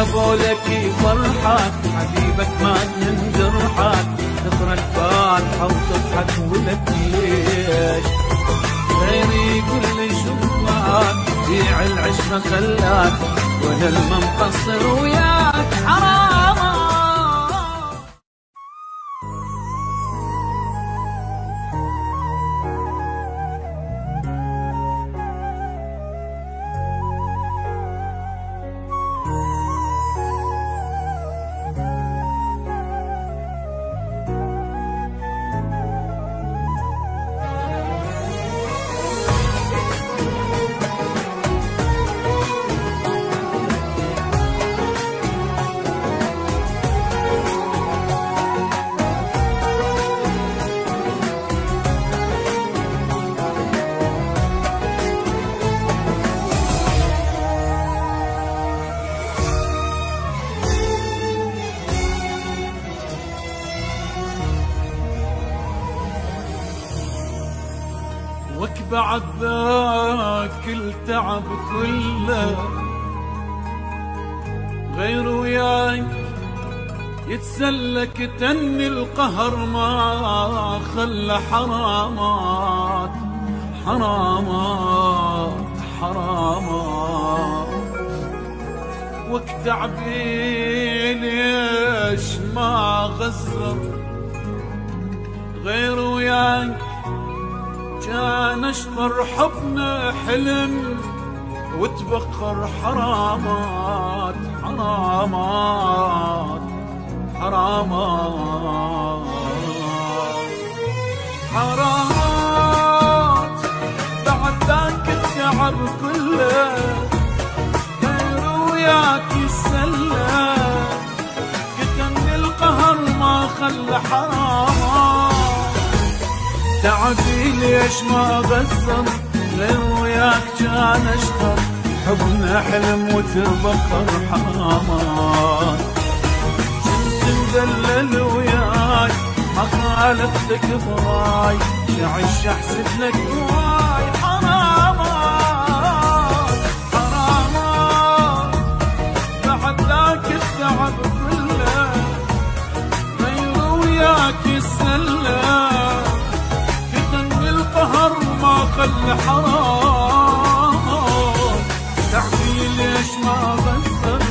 جابوا لك فرحك حبيبك مات من جرحك، تقرا الفاتحة وتضحك ولك ليش غيري يقول لي شباك بيع العشرة خلاك، وانا المقصر وياك حرام. وك بعد ذاك التعب كله غير وياك يتسلك تني القهر ما خلى حرامات حرامات حرامات. وك تعبي ليش ما غزر غير وياك كان اشطر حبنا حلم وتبخر حرامات حرامات حرامات حرامات. بعد ذاك التعب كله غير وياك يسلى كتمني القهر ما خلى حرامات. تعبي ليش ما غزر غير وياك كان اشطر حبنا حلم وتبخر حرامات. كنت مدلل وياك ما خالفتك براي شعش احسب لك واي حرامات حرامات. بعد ذاك التعب كله غير وياك يسلى القهر ما خلى حرام. تعبي ليش ما غزر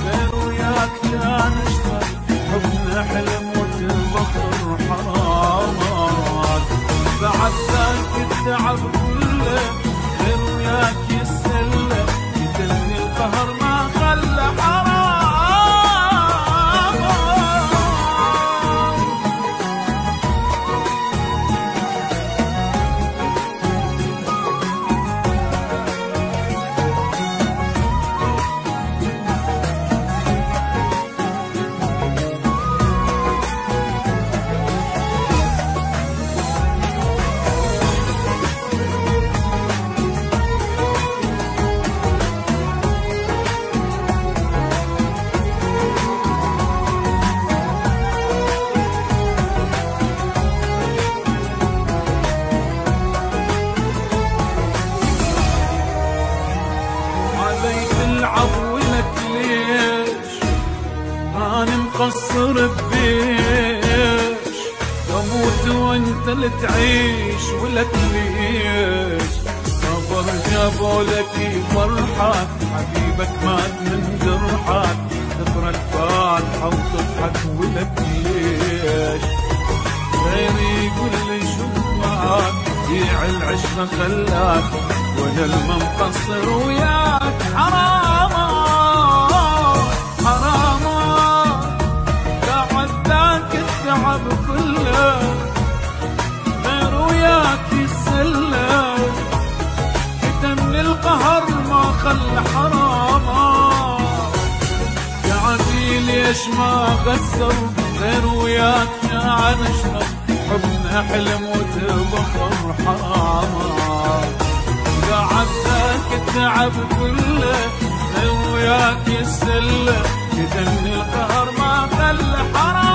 غير وياك كان اشتر حبنا حلم وتبخر حرامات. بعد ذاك التعب كله غير وياك يسلى يدلني القهر ما خلى حرام. مقصر ببيش واموت وانت اللي تعيش ولك ليش صبر جابوا لك فرحك حبيبك مات من جرحك تقرا الفاتحة وتضحك ولك ليش غيري يقول لي شباك بيع العشرة خلاك وانا المقصر وياك حرامات حرامات. بعد ذاك التعب كله غير وياك يسلى كتمني القهر ما خلى حرامات. تعبي ليش ما غزر غير وياك كان اشرب حبنا حلم وتبخر حرامات. بعد ذاك التعب كله غير وياك يسلى كتمني القهر ما خلى حرام.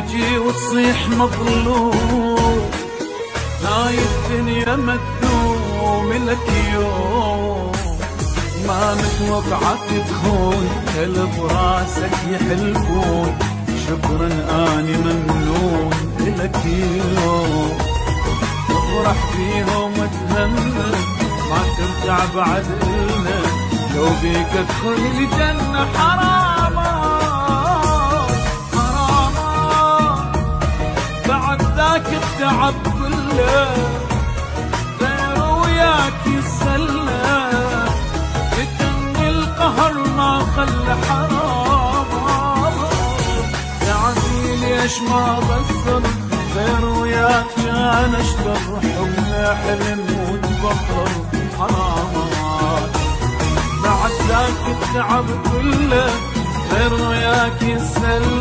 تجي وتصيح مظلوم، هاي الدنيا ما تدوم لك يوم، ما متوقعك تخون كل براسك يحلفون، شكرا اني ممنون لك يوم، افرح فيهم وتهنى ما ترجع بعد إلنا، لو بيك ادخل الجنة حراما حراما، بعد ذاك التعب كله غير وياك يسلى، بتني القهر ما خلى حراما، يعني ليش ما بصر غير وياك كان اشتر، حبنا حلم وتبطل حرامات، بعد ذاك التعب كله غير وياك يسلى،